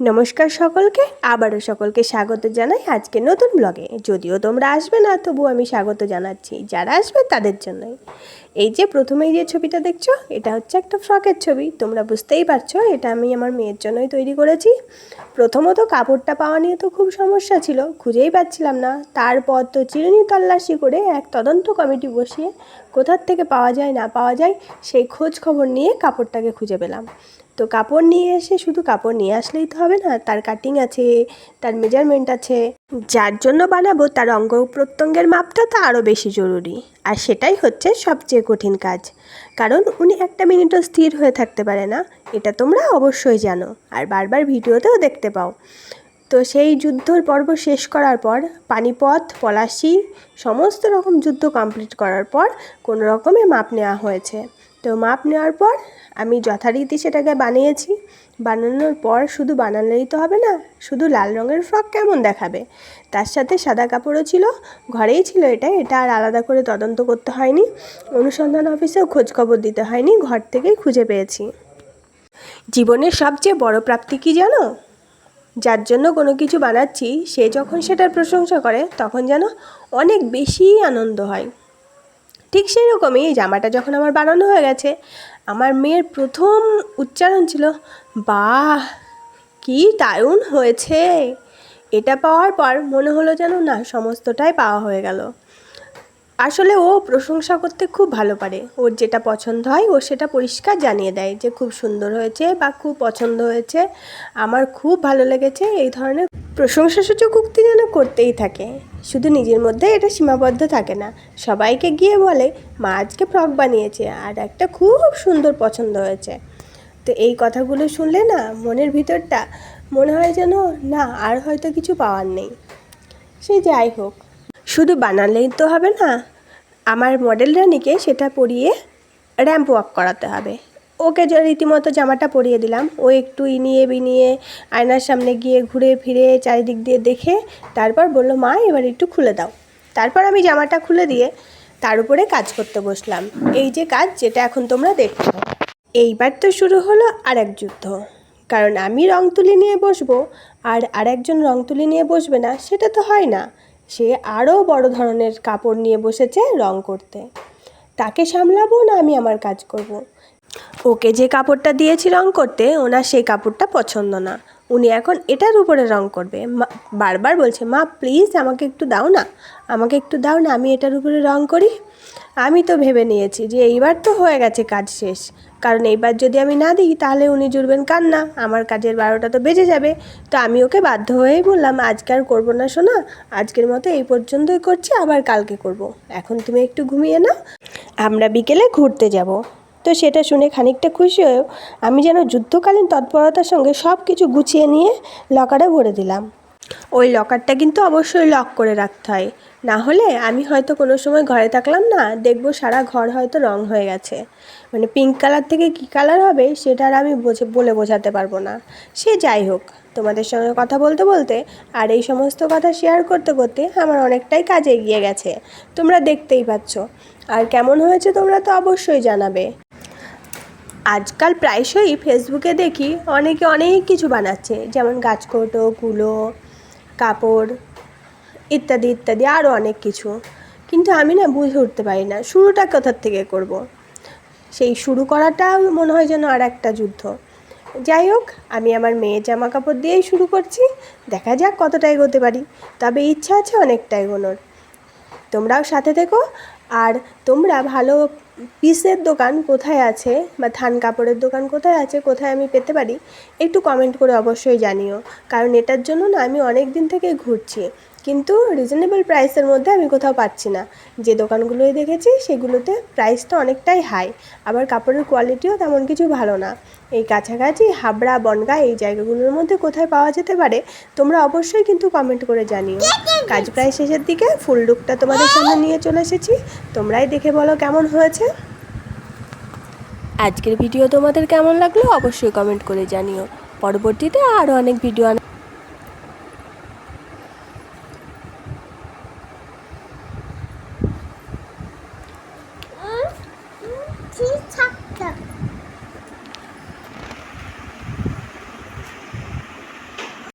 নমস্কার সকলকে, আবারও সকলকে স্বাগত জানাই আজকে নতুন ব্লগে। যদিও তোমরা আসবে না, তবু আমি স্বাগত জানাচ্ছি যারা আসবে তাদের জন্যই। এই যে প্রথমেই যে ছবিটা দেখছো, এটা হচ্ছে একটা ফ্রকের ছবি। তোমরা বুঝতেই পারছো এটা আমি আমার মেয়ের জন্যই তৈরি করেছি। প্রথমত কাপড়টা পাওয়া নিয়ে তো খুব সমস্যা ছিল, খুঁজেই পাচ্ছিলাম না। তারপর তো চিরুনি তল্লাশি করে এক তদন্ত কমিটি বসিয়ে কোথার থেকে পাওয়া যায় না পাওয়া যায় সেই খোঁজ খবর নিয়ে কাপড়টাকে খুঁজে পেলাম। তো কাপড় নিয়ে এসে শুধু কাপড় নিয়ে আসলেই তো হবে না, তার কাটিং আছে, তার মেজারমেন্ট আছে। যার জন্য বানাবো তার অঙ্গ প্রত্যঙ্গের মাপটা তো আরও বেশি জরুরি। আর সেটাই হচ্ছে সবচেয়ে কঠিন কাজ, কারণ উনি একটা মিনিটও স্থির হয়ে থাকতে পারে না, এটা তোমরা অবশ্যই জানো আর বারবার ভিডিওতেও দেখতে পাও। তো সেই যুদ্ধর পর্ব শেষ করার পর পানিপথ, পলাশি সমস্ত রকম যুদ্ধ কমপ্লিট করার পর কোনো রকমে মাপ নেওয়া হয়েছে। তো মাপ নেওয়ার পর আমি যথারীতি সেটাকে বানিয়েছি। বানানোর পর শুধু বানালেই তো হবে না, শুধু লাল রঙের ফ্রক কেমন দেখাবে, তার সাথে সাদা কাপড়ও ছিল, ঘরেই ছিল। এটা আর আলাদা করে তদন্ত করতে হয়নি, অনুসন্ধান অফিসেও খোঁজখবর দিতে হয়নি, ঘর থেকেই খুঁজে পেয়েছি। জীবনের সবচেয়ে বড় প্রাপ্তি কী জানো? যার জন্য কোনো কিছু বানাচ্ছি সে যখন সেটার প্রশংসা করে তখন যেন অনেক বেশি আনন্দ হয়। ঠিক সেই রকমই এই জামাটা যখন আমার বানানো হয়ে গেছে, আমার মেয়ের প্রথম উচ্চারণ ছিল, বাহ কি দারুণ হয়েছে। এটা পাওয়ার পর মনে হলো যেন না, সমস্তটাই পাওয়া হয়ে গেল। আসলে ও প্রশংসা করতে খুব ভালো পারে, ওর যেটা পছন্দ হয় ও সেটা পরিষ্কার জানিয়ে দেয় যে খুব সুন্দর হয়েছে বা খুব পছন্দ হয়েছে, আমার খুব ভালো লেগেছে। এই ধরনের প্রশংসাসূচক উক্তি যেন করতেই থাকে, শুধু নিজের মধ্যে এটা সীমাবদ্ধ থাকে না, সবাইকে গিয়ে বলে মা আজকে ফ্রক বানিয়েছে আর একটা খুব সুন্দর পছন্দ হয়েছে। তো এই কথাগুলো শুনলে না মনের ভিতরটা মনে হয় যেন না, আর হয়তো কিছু পাওয়ার নেই। সে যাই হোক, শুধু বানালেই তো হবে না, আমার মডেল রানীকে সেটা পরিয়ে র্যাম্প ওয়াক করাতে হবে। ওকে যে রীতিমতো জামাটা পরিয়ে দিলাম, ও একটু ইনিয়ে বিনিয়ে আয়নার সামনে গিয়ে ঘুরে ফিরে চারিদিক দিয়ে দেখে তারপর বললো মা এবার একটু খুলে দাও। তারপর আমি জামাটা খুলে দিয়ে তার উপরে কাজ করতে বসলাম। এই যে কাজ, যেটা এখন তোমরা দেখছো। এইবার তো শুরু হলো আর এক যুদ্ধ, কারণ আমি রং তুলি নিয়ে বসবো আর আরেকজন রং তুলি নিয়ে বসবে না, সেটা তো হয় না। সে আরও বড় ধরনের কাপড় নিয়ে বসেছে রং করতে, তাকে সামলাবো না আমি আমার কাজ করব। ওকে যে কাপড়টা দিয়েছি রং করতে, ওনার সেই কাপড়টা পছন্দ না, উনি এখন এটার উপরে রং করবে। বারবার বলছে মা প্লিজ আমাকে একটু দাও না, আমাকে একটু দাও না, আমি এটার উপরে রং করি। আমি তো ভেবে নিয়েছি যে এইবার তো হয়ে গেছে কাজ শেষ, কারণ এইবার যদি আমি না দিই তাহলে উনি জুড়বেন কান্না, আমার কাজের 12টা তো বেজে যাবে। তো আমি ওকে বাধ্য হয়েই বললাম আজকে আর করবো না সোনা, আজকের মতো এই পর্যন্তই করছি, আবার কালকে করব। এখন তুমি একটু ঘুমিয়ে নাও, আমরা বিকেলে ঘুরতে যাব। তো সেটা শুনে খানিকটা খুশি হয়েও আমি যেন যুদ্ধকালীন তৎপরতার সঙ্গে সব কিছু গুছিয়ে নিয়ে লকারে ভরে দিলাম। ওই লকারটা কিন্তু অবশ্যই লক করে রাখতে হয়, না হলে আমি হয়তো কোনো সময় ঘরে থাকলাম না, দেখবো সারা ঘর হয়তো রং হয়ে গেছে। মানে পিঙ্ক কালার থেকে কী কালার হবে সেটা আর আমি বলে বোঝাতে পারবো না। সে যাই হোক, তোমাদের সঙ্গে কথা বলতে বলতে আর এই সমস্ত কথা শেয়ার করতে করতে আমার অনেকটাই কাজ এগিয়ে গেছে, তোমরা দেখতেই পাচ্ছ। আর কেমন হয়েছে তোমরা তো অবশ্যই জানাবে। আজকাল প্রায়শই ফেসবুকে দেখি অনেকে অনেক কিছু বানাচ্ছে, যেমন গাছকৌটো, কুলো, কাপড় ইত্যাদি ইত্যাদি আরও অনেক কিছু। কিন্তু আমি না বুঝে উঠতে পারি না শুরুটা কোথার থেকে করব। সেই শুরু করাটা মনে হয় যেন আর একটা যুদ্ধ। যাই হোক, আমি আমার মেয়ের জামা কাপড় দিয়েই শুরু করছি, দেখা যাক কতটা এগোতে পারি, তবে ইচ্ছা আছে অনেকটা এগোনোর। তোমরাও সাথে থেকো। আর তোমরা ভালো পিসের দোকান কোথায় আছে বা থান কাপড়ের দোকান কোথায় আছে, কোথায় আমি পেতে পারি, একটু কমেন্ট করে অবশ্যই জানিও। কারণ এটার জন্য না আমি অনেক দিন থেকে ঘুরছি, কিন্তু রিজনেবল প্রাইসের মধ্যে আমি কোথাও পাচ্ছি না। যে দোকানগুলোই দেখেছি সেগুলোতে প্রাইস তো অনেকটাই হাই, আবার কাপড়ের কোয়ালিটিও তেমন কিছু ভালো না। এই কাছাকাছি হাবড়া, বনগাঁ এই জায়গাগুলোর মধ্যে কোথায় পাওয়া যেতে পারে তোমরা অবশ্যই কিন্তু কমেন্ট করে জানিও। কাজ প্রায় শেষের দিকে, ফুল লুকটা তোমাদের সামনে নিয়ে চলে এসেছি, তোমরাই দেখে বলো কেমন হয়েছে। আজকের ভিডিও তোমাদের কেমন লাগলো অবশ্যই কমেন্ট করে জানিও। পরবর্তীতে আরও অনেক ভিডিও